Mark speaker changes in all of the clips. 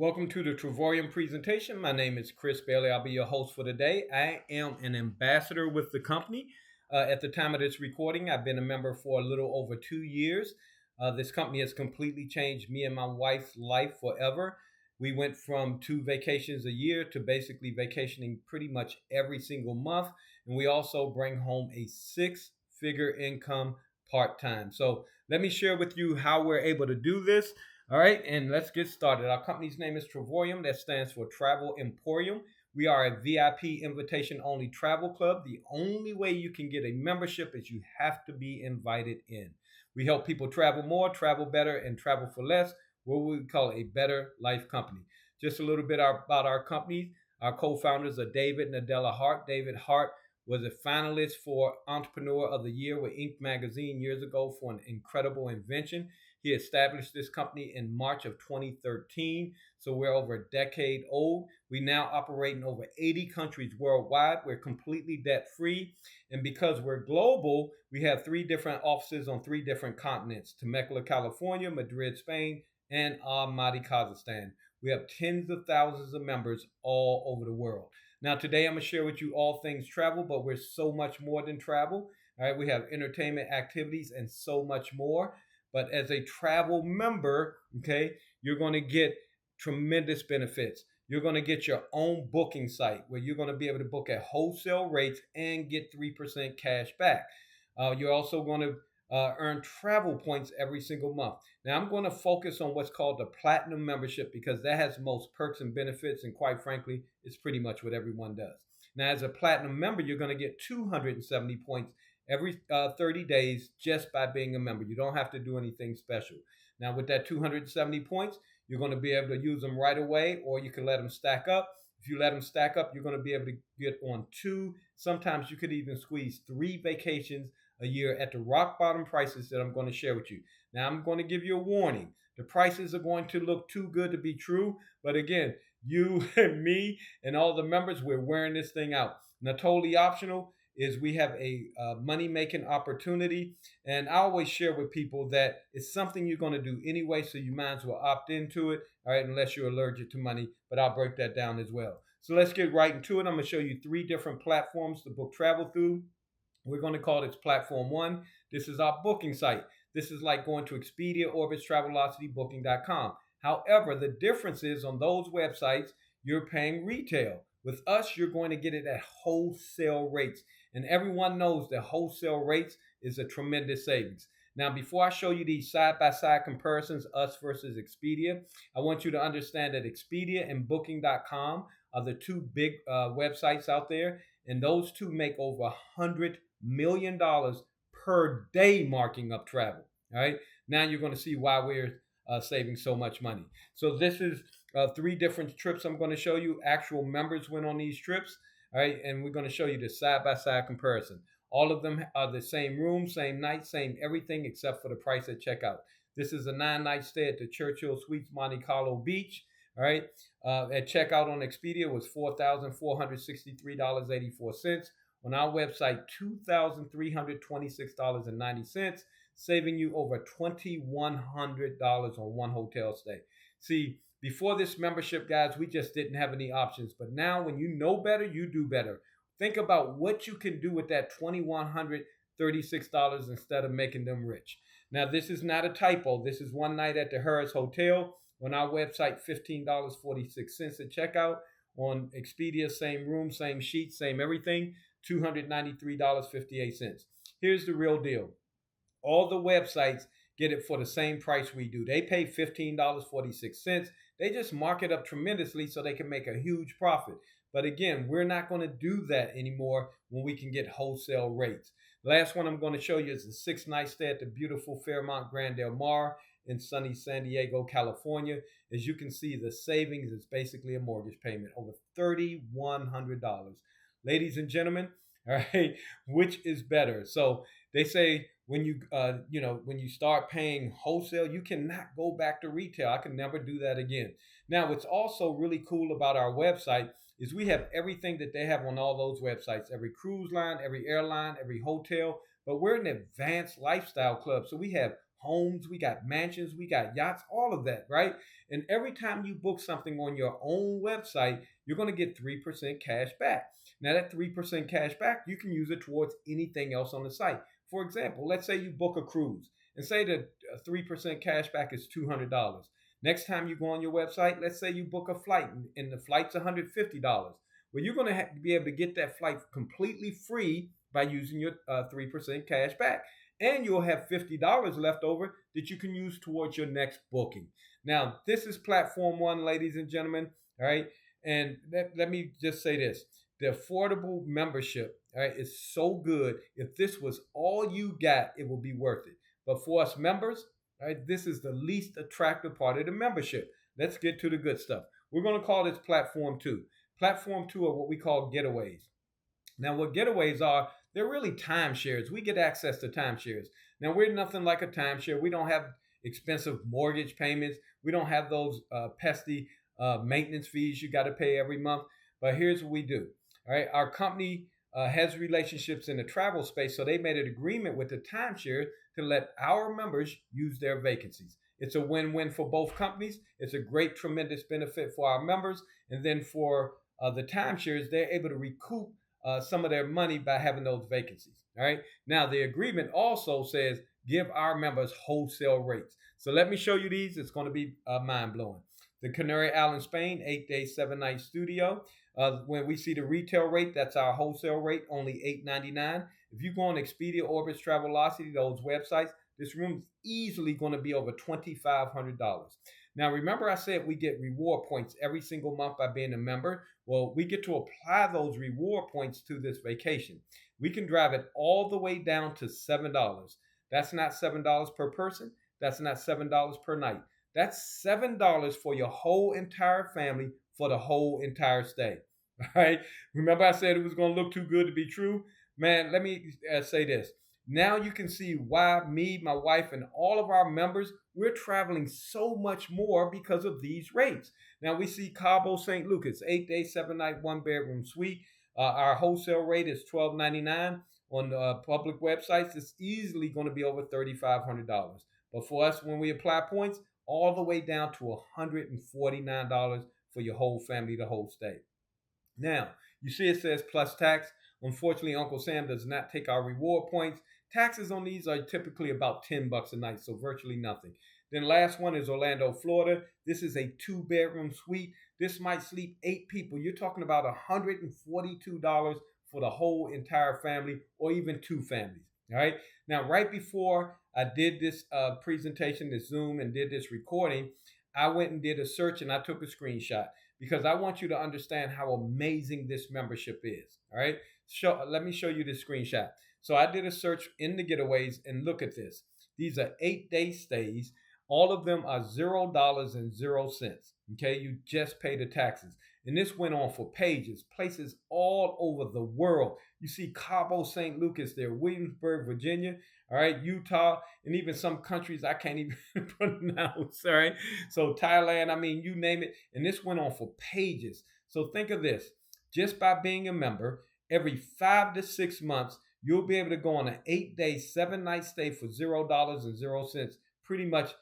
Speaker 1: Welcome to the Travorium presentation. My name is Chris Bailey. I'll be your host for today. I am an ambassador with the company. At the time of this recording, I've been a member for a little over 2 years. This company has completely changed me and my wife's life forever. We went from 2 vacations a year to basically vacationing pretty much every single month. And we also bring home a six-figure income part-time. So let me share with you how we're able to do this. All right, and let's get started. Our company's name is Travorium. That stands for Travel Emporium. We are a VIP invitation only travel club. The only way you can get a membership is you have to be invited in. We help people travel more, travel better, and travel for less. What we call a better life company. Just a little bit about our company. Our co-founders are David and Adela Hart. David Hart was a finalist for Entrepreneur of the Year with Inc. magazine years ago for an incredible invention. He established this company in March of 2013, so we're over a decade old. We now operate in over 80 countries worldwide. We're completely debt-free, and because we're global, we have 3 different offices on 3 different continents: Temecula, California, Madrid, Spain, and Almaty, Kazakhstan. We have tens of thousands of members all over the world. Now, today I'm going to share with you all things travel, but we're so much more than travel. All right, we have entertainment activities and so much more. But as a travel member, okay, you're going to get tremendous benefits. You're going to get your own booking site where you're going to be able to book at wholesale rates and get 3% cash back. You're also going to earn travel points every single month. Now, I'm going to focus on what's called the Platinum membership because that has the most perks and benefits, and quite frankly, it's pretty much what everyone does. Now, as a Platinum member, you're going to get 270 points every 30 days just by being a member. You don't have to do anything special. Now, with that 270 points, you're going to be able to use them right away, or you can let them stack up. If you let them stack up, you're going to be able to get on 2. Sometimes you could even squeeze 3 vacations a year at the rock bottom prices that I'm going to share with you. Now, I'm going to give you a warning. The prices are going to look too good to be true. But again, you and me and all the members, we're wearing this thing out. Now, totally optional is we have a money-making opportunity. And I always share with people that it's something you're going to do anyway, so you might as well opt into it, all right, unless you're allergic to money. But I'll break that down as well. So let's get right into it. I'm going to show you 3 different platforms to book travel through. We're going to call this Platform 1. This is our booking site. This is like going to Expedia, Orbitz, Travelocity, Booking.com. However, the difference is on those websites, you're paying retail. With us, you're going to get it at wholesale rates. And everyone knows that wholesale rates is a tremendous savings. Now, before I show you these side-by-side comparisons, us versus Expedia, I want you to understand that Expedia and Booking.com are the 2 big websites out there. And those 2 make over $100 million per day marking up travel. All right. Now you're going to see why we're saving so much money. So this is 3 different trips I'm going to show you. Actual members went on these trips. All right. And we're going to show you the side-by-side comparison. All of them are the same room, same night, same everything except for the price at checkout. This is a 9-night stay at the Churchill Suites Monte Carlo Beach. All right. At checkout on Expedia was $4,463.84. On our website, $2,326.90, saving you over $2,100 on one hotel stay. See, before this membership, guys, we just didn't have any options. But now when you know better, you do better. Think about what you can do with that $2,136 instead of making them rich. Now, this is not a typo. This is one night at the Harris Hotel. On our website, $15.46 at checkout. On Expedia, same room, same sheet, same everything, $293.58. Here's the real deal. All the websites get it for the same price we do. They pay $15.46. They just mark it up tremendously so they can make a huge profit. But again, we're not going to do that anymore when we can get wholesale rates. The last one I'm going to show you is a 6-night stay at the beautiful Fairmont Grand Del Mar in sunny San Diego, California. As you can see, the savings is basically a mortgage payment, over $3,100. Ladies and gentlemen, all right, which is better? So they say when you start paying wholesale, you cannot go back to retail. I can never do that again. Now, what's also really cool about our website is we have everything that they have on all those websites, every cruise line, every airline, every hotel, but we're an advanced lifestyle club. So we have homes, we got mansions, we got yachts, all of that, right? And every time you book something on your own website, you're going to get 3% cash back. Now, that 3% cash back, you can use it towards anything else on the site. For example, let's say you book a cruise and say that 3% cash back is $200. Next time you go on your website, let's say you book a flight and the flight's $150. Well, you're going to be able to get that flight completely free by using your 3% cash back. And you'll have $50 left over that you can use towards your next booking. Now, this is platform one, ladies and gentlemen. All right. And let me just say this. The affordable membership, all right, is so good. If this was all you got, it would be worth it. But for us members, all right, this is the least attractive part of the membership. Let's get to the good stuff. We're going to call this platform two. Platform two are what we call getaways. Now, what getaways are, they're really timeshares. We get access to timeshares. Now, we're nothing like a timeshare. We don't have expensive mortgage payments. We don't have those pesky maintenance fees you got to pay every month. But here's what we do. All right, our company has relationships in the travel space, so they made an agreement with the timeshare to let our members use their vacancies. It's a win-win for both companies. It's a great, tremendous benefit for our members, and then for the timeshares, they're able to recoup some of their money by having those vacancies. All right. Now, the agreement also says give our members wholesale rates. So let me show you these. It's going to be mind blowing. The Canary Island, Spain, 8-day, 7-night studio. When we see the retail rate, that's our wholesale rate, only $8.99. If you go on Expedia, Orbitz, Travelocity, those websites, this room is easily going to be over $2,500. Now, remember I said we get reward points every single month by being a member? Well, we get to apply those reward points to this vacation. We can drive it all the way down to $7. That's not $7 per person. That's not $7 per night. That's $7 for your whole entire family for the whole entire stay. All right. Remember I said it was going to look too good to be true? Man, let me say this. Now you can see why me, my wife, and all of our members, we're traveling so much more because of these rates. Now we see Cabo St. Lucas, 8-day, 7-night, 1-bedroom suite. Our wholesale rate is $12.99 on public websites. It's easily going to be over $3,500. But for us, when we apply points, all the way down to $149 for your whole family, the whole stay. Now, you see it says plus tax. Unfortunately, Uncle Sam does not take our reward points. Taxes on these are typically about $10 a night, so virtually nothing. Then last one is Orlando, Florida. This is a 2-bedroom suite. This might sleep 8 people. You're talking about $142 for the whole entire family or even 2 families. All right. Now, right before I did this presentation, this Zoom, and did this recording, I went and did a search and I took a screenshot because I want you to understand how amazing this membership is. All right. Let me show you this screenshot. So I did a search in the getaways and look at this. These are 8-day stays. All of them are $0.00. Okay. You just pay the taxes. And this went on for pages, places all over the world. You see Cabo St. Lucas there, Williamsburg, Virginia, all right, Utah, and even some countries I can't even pronounce, all right? So Thailand, I mean, you name it. And this went on for pages. So think of this. Just by being a member, every 5 to 6 months, you'll be able to go on an 8-day, 7-night stay for $0.00, pretty much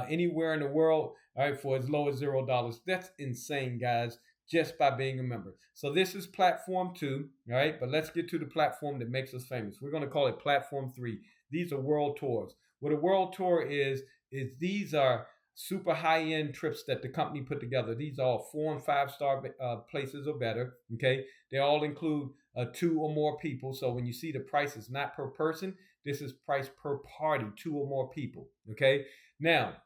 Speaker 1: anywhere in the world, all right, for as low as $0. That's insane, guys, just by being a member. So this is platform 2, all right? But let's get to the platform that makes us famous. We're going to call it platform 3. These are world tours. What a world tour is these are super high-end trips that the company put together. These are all 4- and 5-star places or better, okay? They all include 2 or more people. So when you see the price is not per person, this is price per party, 2 or more people, okay? Now,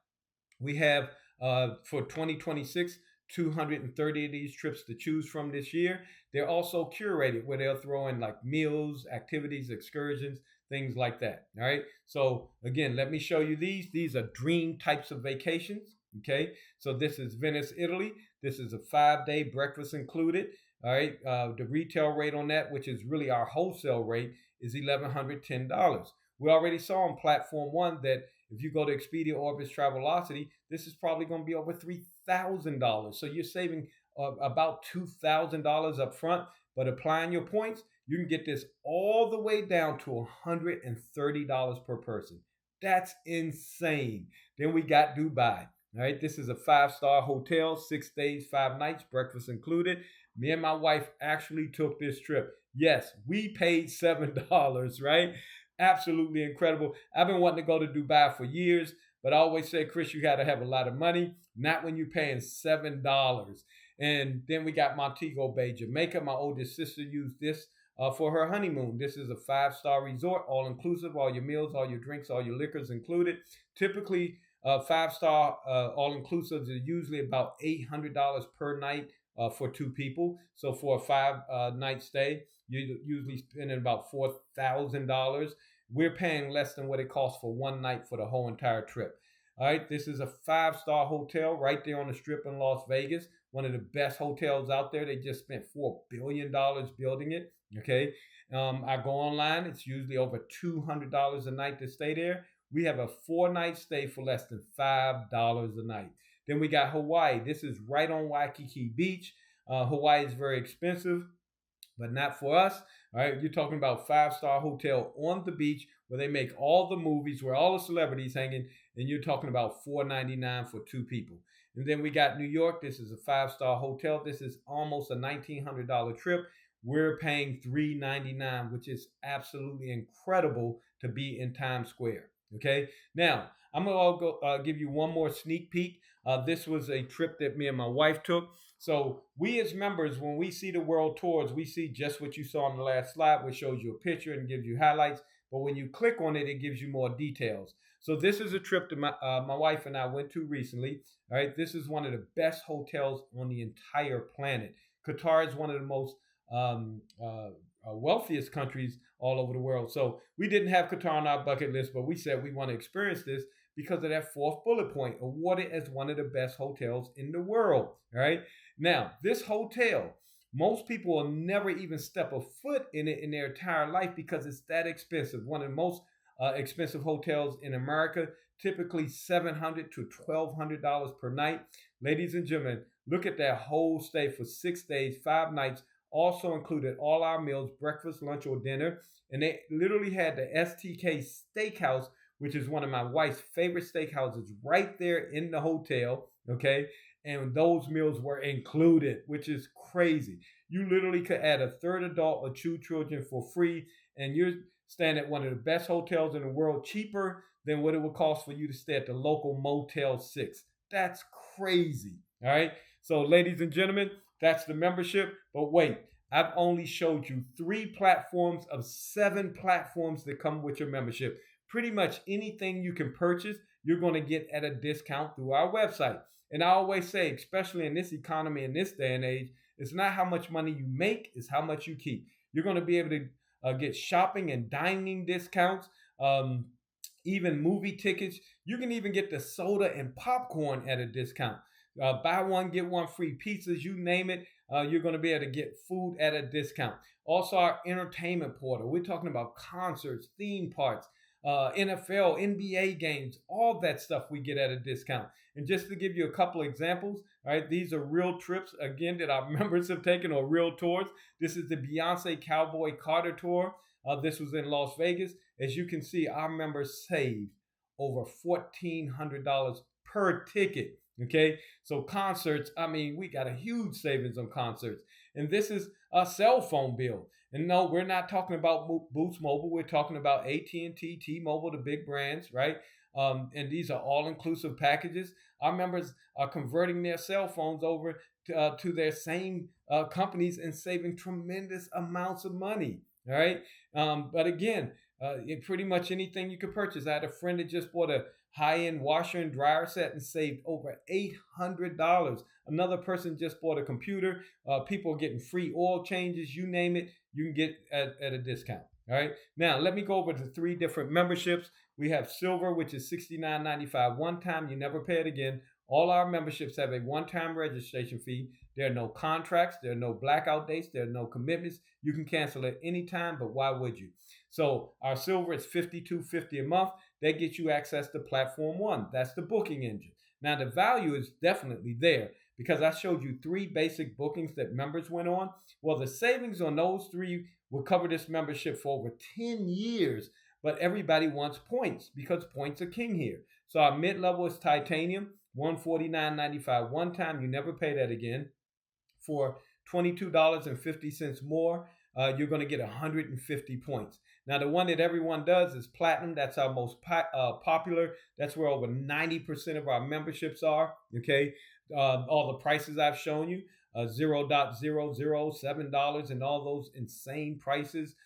Speaker 1: we have for 2026, 230 of these trips to choose from this year. They're also curated where they'll throw in like meals, activities, excursions, things like that. All right. So again, let me show you these. These are dream types of vacations. Okay. So this is Venice, Italy. This is a 5-day breakfast included. All right. The retail rate on that, which is really our wholesale rate, is $1,110. We already saw on platform 1 that if you go to Expedia, Orbitz, Travelocity, this is probably going to be over $3,000. So you're saving about $2,000 up front, but applying your points, you can get this all the way down to $130 per person. That's insane. Then we got Dubai. All right, this is a 5-star hotel, 6 days, 5 nights, breakfast included. Me and my wife actually took this trip. Yes, we paid $7, right? Absolutely incredible. I've been wanting to go to Dubai for years, but I always say, Chris, you got to have a lot of money, not when you're paying $7. And then we got Montego Bay, Jamaica. My oldest sister used this for her honeymoon. This is a 5-star resort, all inclusive, all your meals, all your drinks, all your liquors included. Typically, 5-star all inclusives are usually about $800 per night for 2 people. So for a 5 night stay, you're usually spending about $4,000. We're paying less than what it costs for one night for the whole entire trip. All right, this is a 5-star hotel right there on the strip in Las Vegas, one of the best hotels out there. They just spent $4 billion building it. Okay, I go online. It's usually over $200 a night to stay there. We have a 4 night stay for less than $5 a night. Then we got Hawaii. This is right on Waikiki Beach. Hawaii is very expensive, but not for us. All right, you're talking about 5-star hotel on the beach where they make all the movies, where all the celebrities hanging, and you're talking about $499 for 2 people. And then we got New York. This is a 5-star hotel. This is almost a $1,900 trip. We're paying $399, which is absolutely incredible to be in Times Square. Okay, now I'm gonna go give you one more sneak peek. This was a trip that me and my wife took. So we as members, when we see the world tours, we see just what you saw on the last slide, which shows you a picture and gives you highlights. But when you click on it, it gives you more details. So this is a trip that my wife and I went to recently. All right, this is one of the best hotels on the entire planet. Qatar is one of the most wealthiest countries all over the world. So we didn't have Qatar on our bucket list, but we said we want to experience this because of that fourth bullet point, awarded as one of the best hotels in the world. All right. Now, this hotel, most people will never even step a foot in it in their entire life because it's that expensive. One of the most expensive hotels in America, typically $700 to $1,200 per night. Ladies and gentlemen, look at that whole stay for 6 days, 5 nights. Also included all our meals, breakfast, lunch, or dinner. And they literally had the STK Steakhouse, which is one of my wife's favorite steakhouses, right there in the hotel. Okay. And those meals were included, which is crazy. You literally could add a third adult or 2 children for free. And you're staying at one of the best hotels in the world, cheaper than what it would cost for you to stay at the local Motel 6. That's crazy. All right. So, ladies and gentlemen, that's the membership. But wait, I've only showed you 3 platforms of 7 platforms that come with your membership. Pretty much anything you can purchase, you're going to get at a discount through our website. And I always say, especially in this economy, in this day and age, it's not how much money you make, it's how much you keep. You're going to be able to get shopping and dining discounts, even movie tickets. You can even get the soda and popcorn at a discount. Buy one, get one free, pizzas, you name it. You're going to be able to get food at a discount. Also, our entertainment portal. We're talking about concerts, theme parks, NFL, NBA games, all that stuff we get at a discount. And just to give you a couple of examples, all right, these are real trips, again, that our members have taken, or real tours. This is the Beyonce Cowboy Carter tour. This was in Las Vegas. As you can see, our members saved over $1,400 per ticket. Okay, so concerts, I mean, we got a huge savings on concerts. And this is a cell phone bill. And no, we're not talking about Boost Mobile. We're talking about AT&T, T-Mobile, the big brands, right? And these are all-inclusive packages. Our members are converting their cell phones over to their same companies and saving tremendous amounts of money, all right? But again, pretty much anything you could purchase. I had a friend that just bought a high-end washer and dryer set and saved over $800. Another person just bought a computer. People are getting free oil changes. You name it, you can get at a discount. All right. Now, let me go over the 3 different memberships. We have Silver, which is $69.95 one time. You never pay it again. All our memberships have a one-time registration fee. There are no contracts. There are no blackout dates. There are no commitments. You can cancel at any time, but why would you? So our Silver is $52.50 a month. That gets you access to Platform 1. That's the booking engine. Now, the value is definitely there because I showed you 3 basic bookings that members went on. Well, the savings on those 3 will cover this membership for over 10 years. but everybody wants points because points are king here. So our mid-level is titanium, $149.95 one time. You never pay that again. For $22.50 more, you're going to get 150 points. Now, the one that everyone does is platinum. That's our most popular. That's where over 90% of our memberships are. Okay, all the prices I've shown you, $0.007 and all those insane prices.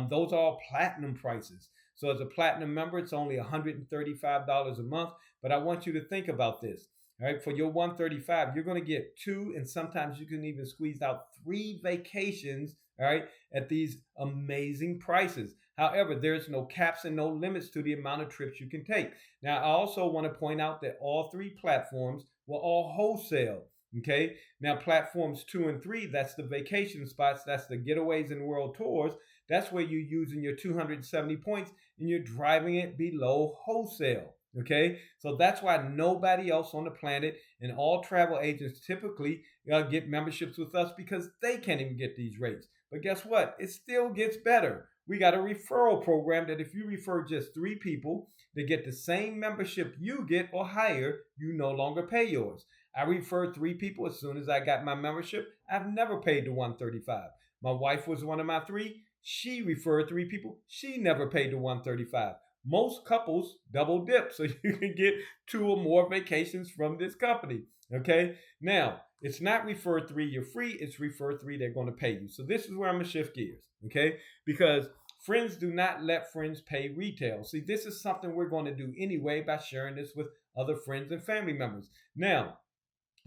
Speaker 1: Those are all platinum prices. So as a platinum member, it's only $135 a month. But I want you to think about this. All right, for your 135, you're going to get 2, and sometimes you can even squeeze out 3 vacations, all right, at these amazing prices. However, there's no caps and no limits to the amount of trips you can take. Now, I also want to point out that all 3 platforms were all wholesale. Okay, now platforms 2 and 3, that's the vacation spots, that's the getaways and world tours. That's where you're using your 270 points and you're driving it below wholesale. Okay, so that's why nobody else on the planet and all travel agents typically get memberships with us, because they can't even get these rates. But guess what? It still gets better. We got a referral program that if you refer just 3 people that get the same membership you get or higher, you no longer pay yours. I referred 3 people as soon as I got my membership. I've never paid the 135. My wife was one of my 3. She referred 3 people. She never paid the 135. Most couples double dip, so you can get 2 or more vacations from this company. Okay, now it's not refer 3 you're free, it's refer 3 they're going to pay you. So this is where I'm gonna shift gears. Okay, because friends do not let friends pay retail. See, this is something we're going to do anyway by sharing this with other friends and family members. Now,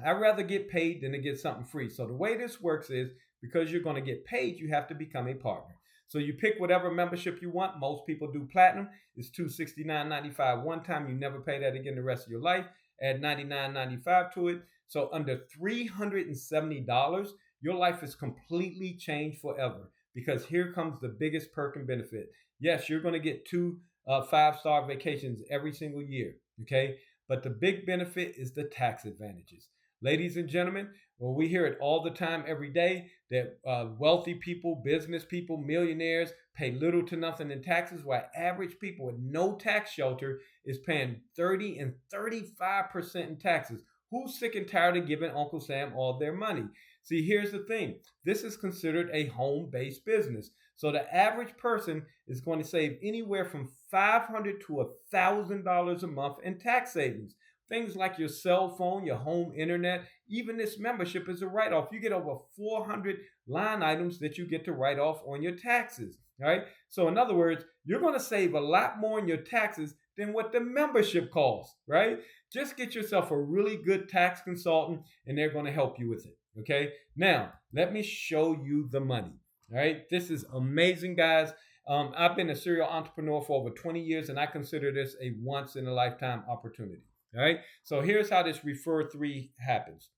Speaker 1: I'd rather get paid than to get something free. So the way this works is, because you're going to get paid, you have to become a partner. So you pick whatever membership you want. Most people do platinum. It's $269.95 one time. You never pay that again the rest of your life. Add $99.95 to it. So under $370, your life is completely changed forever. Because here comes the biggest perk and benefit. Yes, you're going to get 2 5-star vacations every single year. Okay, but the big benefit is the tax advantages. Ladies and gentlemen, well, we hear it all the time, every day, that wealthy people, business people, millionaires pay little to nothing in taxes, while average people with no tax shelter is paying 30 and 35% in taxes. Who's sick and tired of giving Uncle Sam all their money? See, here's the thing. This is considered a home-based business. So the average person is going to save anywhere from $500 to $1,000 a month in tax savings. Things like your cell phone, your home internet, even this membership is a write-off. You get over 400 line items that you get to write off on your taxes. All right. So in other words, you're going to save a lot more in your taxes than what the membership costs, right? Just get yourself a really good tax consultant and they're going to help you with it. Okay. Now, let me show you the money. All right. This is amazing, guys. I've been a serial entrepreneur for over 20 years, and I consider this a once in a lifetime opportunity. All right, so here's how this refer 3 happens.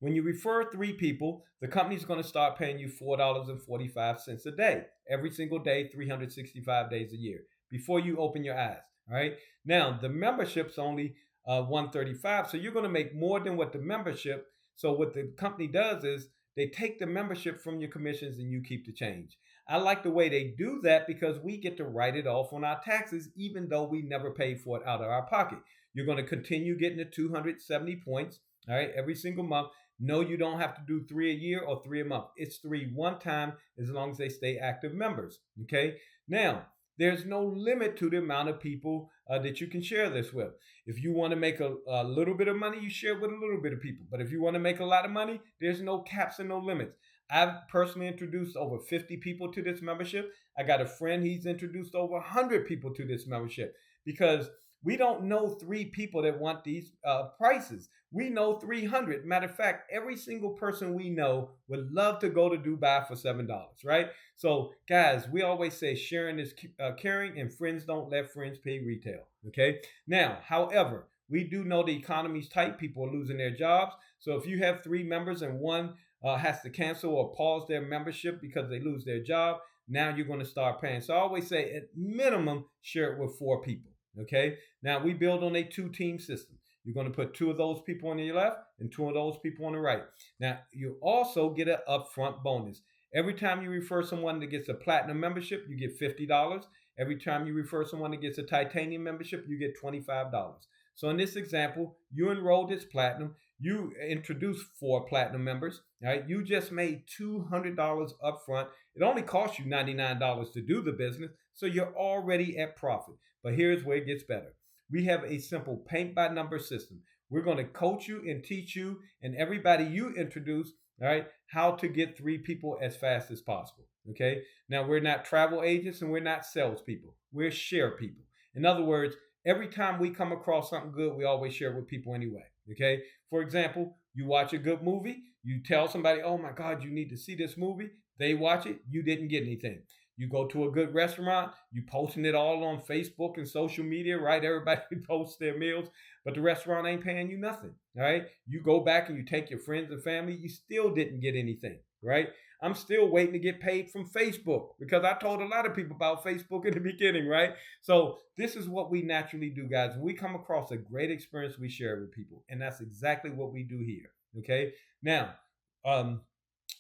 Speaker 1: When you refer 3 people, the company's going to start paying you $4.45 a day, every single day, 365 days a year, before you open your eyes. All right, now the membership's only $135, so you're going to make more than what the membership. So what the company does is they take the membership from your commissions and you keep the change. I like the way they do that because we get to write it off on our taxes, even though we never paid for it out of our pocket. You're going to continue getting the 270 points, all right, every single month. No, you don't have to do 3 a year or 3 a month. It's 3 one time as long as they stay active members, okay? Now, there's no limit to the amount of people that you can share this with. If you want to make a little bit of money, you share it with a little bit of people. But if you want to make a lot of money, there's no caps and no limits. I've personally introduced over 50 people to this membership. I got a friend, he's introduced over 100 people to this membership, because we don't know 3 people that want these prices. We know 300. Matter of fact, every single person we know would love to go to Dubai for $7, right? So, guys, we always say sharing is caring, and friends don't let friends pay retail, okay? Now, however, we do know the economy's tight. People are losing their jobs. So if you have 3 members and one has to cancel or pause their membership because they lose their job, now you're going to start paying. So I always say, at minimum, share it with 4 people. Okay. Now we build on a 2-team system. You're going to put 2 of those people on your left and 2 of those people on the right. Now you also get an upfront bonus. Every time you refer someone that gets a platinum membership, you get $50. Every time you refer someone that gets a titanium membership, you get $25. So in this example, you enrolled as platinum. You introduced 4 platinum members. Right? You just made $200 up front. It only cost you $99 to do the business, so you're already at profit. But here's where it gets better. We have a simple paint by number system. We're going to coach you and teach you and everybody you introduce, all right, how to get 3 people as fast as possible. Okay. Now, we're not travel agents and we're not salespeople. We're share people. In other words, every time we come across something good, we always share it with people anyway. Okay. For example, you watch a good movie, you tell somebody, oh my God, you need to see this movie. They watch it, you didn't get anything. You go to a good restaurant, you posting it all on Facebook and social media, right? Everybody posts their meals, but the restaurant ain't paying you nothing, all right? You go back and you take your friends and family, you still didn't get anything, right? I'm still waiting to get paid from Facebook because I told a lot of people about Facebook in the beginning, right? So this is what we naturally do, guys. When we come across a great experience, we share it with people, and that's exactly what we do here, okay? Now,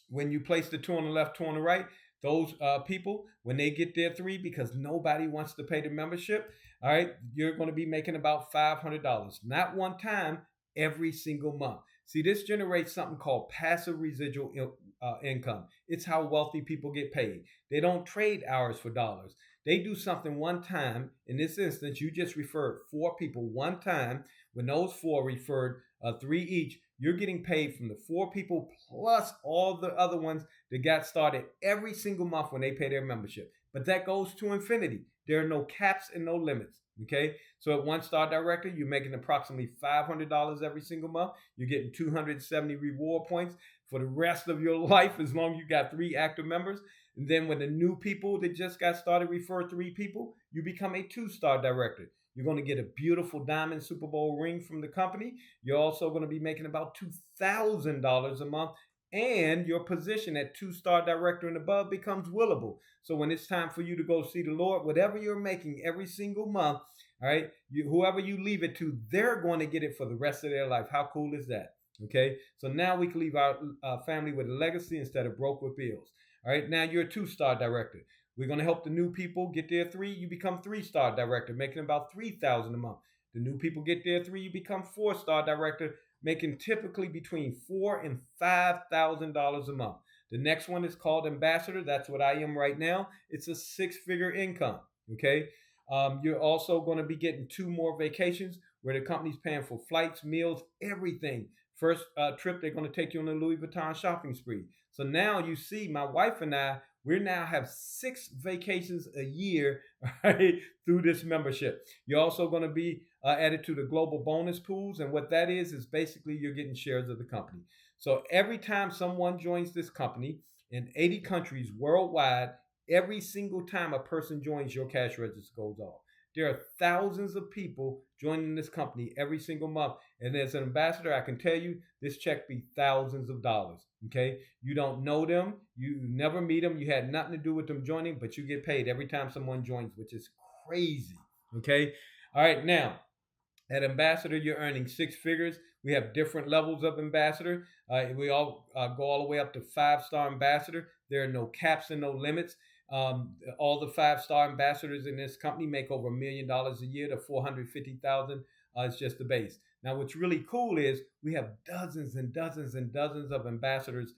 Speaker 1: when you place the 2 on the left, 2 on the right, those people, when they get their 3, because nobody wants to pay the membership, all right, you're going to be making about $500, not one time, every single month. See, this generates something called passive residual income. It's how wealthy people get paid. They don't trade hours for dollars. They do something one time. In this instance, you just referred 4 people one time. When those 4 referred 3 each, you're getting paid from the 4 people plus all the other ones that got started every single month when they pay their membership. But that goes to infinity. There are no caps and no limits. Okay, so at 1-star director, you're making approximately $500 every single month. You're getting 270 reward points for the rest of your life as long as you got 3 active members. And then when the new people that just got started refer 3 people, you become a 2-star director. You're going to get a beautiful diamond Super Bowl ring from the company. You're also going to be making about $2,000 a month. And your position at 2-star director and above becomes willable. So when it's time for you to go see the Lord, whatever you're making every single month, all right, whoever you leave it to, they're going to get it for the rest of their life. How cool is that? Okay, so now we can leave our family with a legacy instead of broke with bills. All right, now you're a 2-star director. We're going to help the new people get their 3. You become 3-star director, making about $3,000 a month. The new people get their 3. You become 4-star director, making typically between $4,000 and $5,000 a month. The next one is called ambassador. That's what I am right now. It's a 6-figure income. Okay. You're also going to be getting 2 more vacations where the company's paying for flights, meals, everything. First trip, they're going to take you on a Louis Vuitton shopping spree. So now you see, my wife and I, we now have 6 vacations a year, right, through this membership. You're also going to be added to the global bonus pools. And what that is basically you're getting shares of the company. So every time someone joins this company in 80 countries worldwide, every single time a person joins, your cash register goes off. There are thousands of people joining this company every single month. And as an ambassador, I can tell you this check be thousands of dollars. Okay. You don't know them. You never meet them. You had nothing to do with them joining, but you get paid every time someone joins, which is crazy. Okay. All right. Now, at ambassador, you're earning 6 figures. We have different levels of ambassador. We all go all the way up to 5-star ambassador. There are no caps and no limits. All the 5-star ambassadors in this company make over $1 million a year. The 450,000 is just the base. Now, what's really cool is we have dozens and dozens and dozens of ambassadors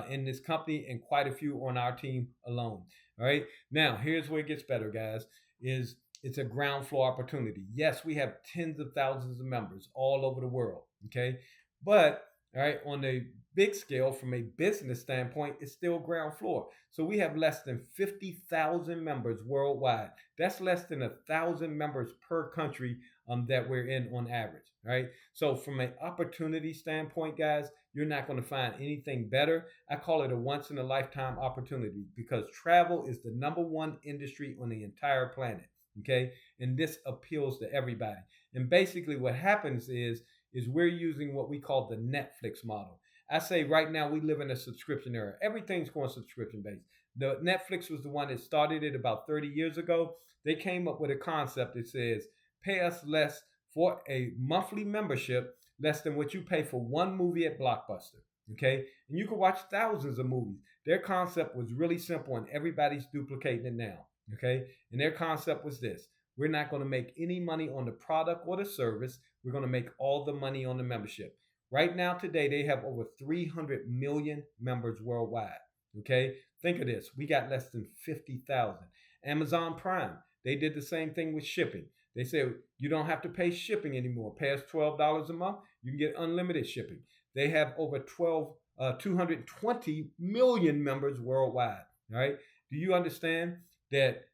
Speaker 1: in this company, and quite a few on our team alone. All right. Now, here's where it gets better, guys. It's a ground floor opportunity. Yes, we have tens of thousands of members all over the world. Okay, but all right, on a big scale, from a business standpoint, it's still ground floor. So we have less than 50,000 members worldwide. That's less than 1,000 members per country that we're in on average. Right. So from an opportunity standpoint, guys, you're not going to find anything better. I call it a once in a lifetime opportunity because travel is the #1 industry on the entire planet. Okay. And this appeals to everybody. And basically what happens is we're using what we call the Netflix model. I say right now we live in a subscription era. Everything's going subscription based. The Netflix was the one that started it about 30 years ago. They came up with a concept that says pay us less for a monthly membership, less than what you pay for one movie at Blockbuster. Okay. And you can watch thousands of movies. Their concept was really simple and everybody's duplicating it now. Okay. And their concept was this: we're not going to make any money on the product or the service. We're going to make all the money on the membership. Right now, today, they have over 300 million members worldwide. Okay. Think of this: we got less than 50,000. Amazon Prime, they did the same thing with shipping. They said you don't have to pay shipping anymore. Pay us $12 a month. You can get unlimited shipping. They have over 220 million members worldwide. All right. Do you understand that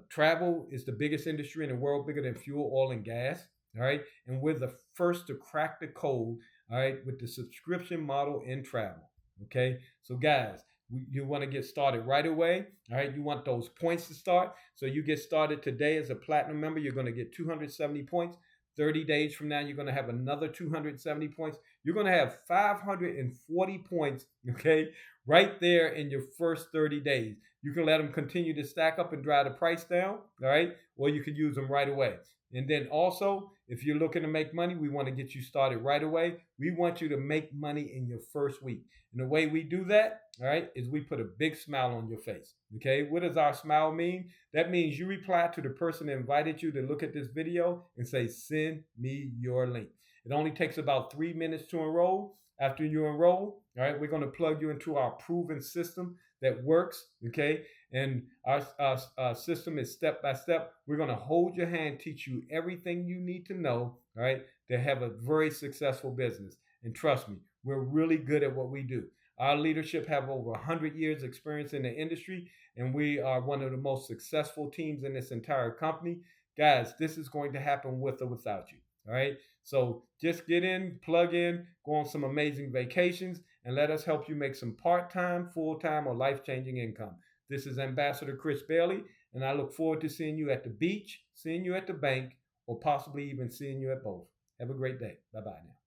Speaker 1: travel is the biggest industry in the world, bigger than fuel, oil, and gas? All right. And we're the first to crack the code, all right, with the subscription model in travel. Okay. So, guys, you want to get started right away. All right. You want those points to start. So, you get started today as a platinum member. You're going to get 270 points. 30 days from now, you're going to have another 270 points. You're going to have 540 points, okay, right there in your first 30 days. You can let them continue to stack up and drive the price down, all right, or you could use them right away. And then also, if you're looking to make money, we want to get you started right away. We want you to make money in your first week. And the way we do that, all right, is we put a big smile on your face. Okay, what does our smile mean? That means you reply to the person that invited you to look at this video and say, send me your link. It only takes about 3 minutes to enroll. After you enroll, all right, we're going to plug you into our proven system that works. Okay, and our system is step by step. We're going to hold your hand, teach you everything you need to know, all right, to have a very successful business. And trust me, we're really good at what we do. Our leadership have over 100 years experience in the industry, and we are one of the most successful teams in this entire company. Guys, this is going to happen with or without you. All right. So just get in, plug in, go on some amazing vacations, and let us help you make some part-time, full-time, or life-changing income. This is Ambassador Chris Bailey, and I look forward to seeing you at the beach, seeing you at the bank, or possibly even seeing you at both. Have a great day. Bye-bye now.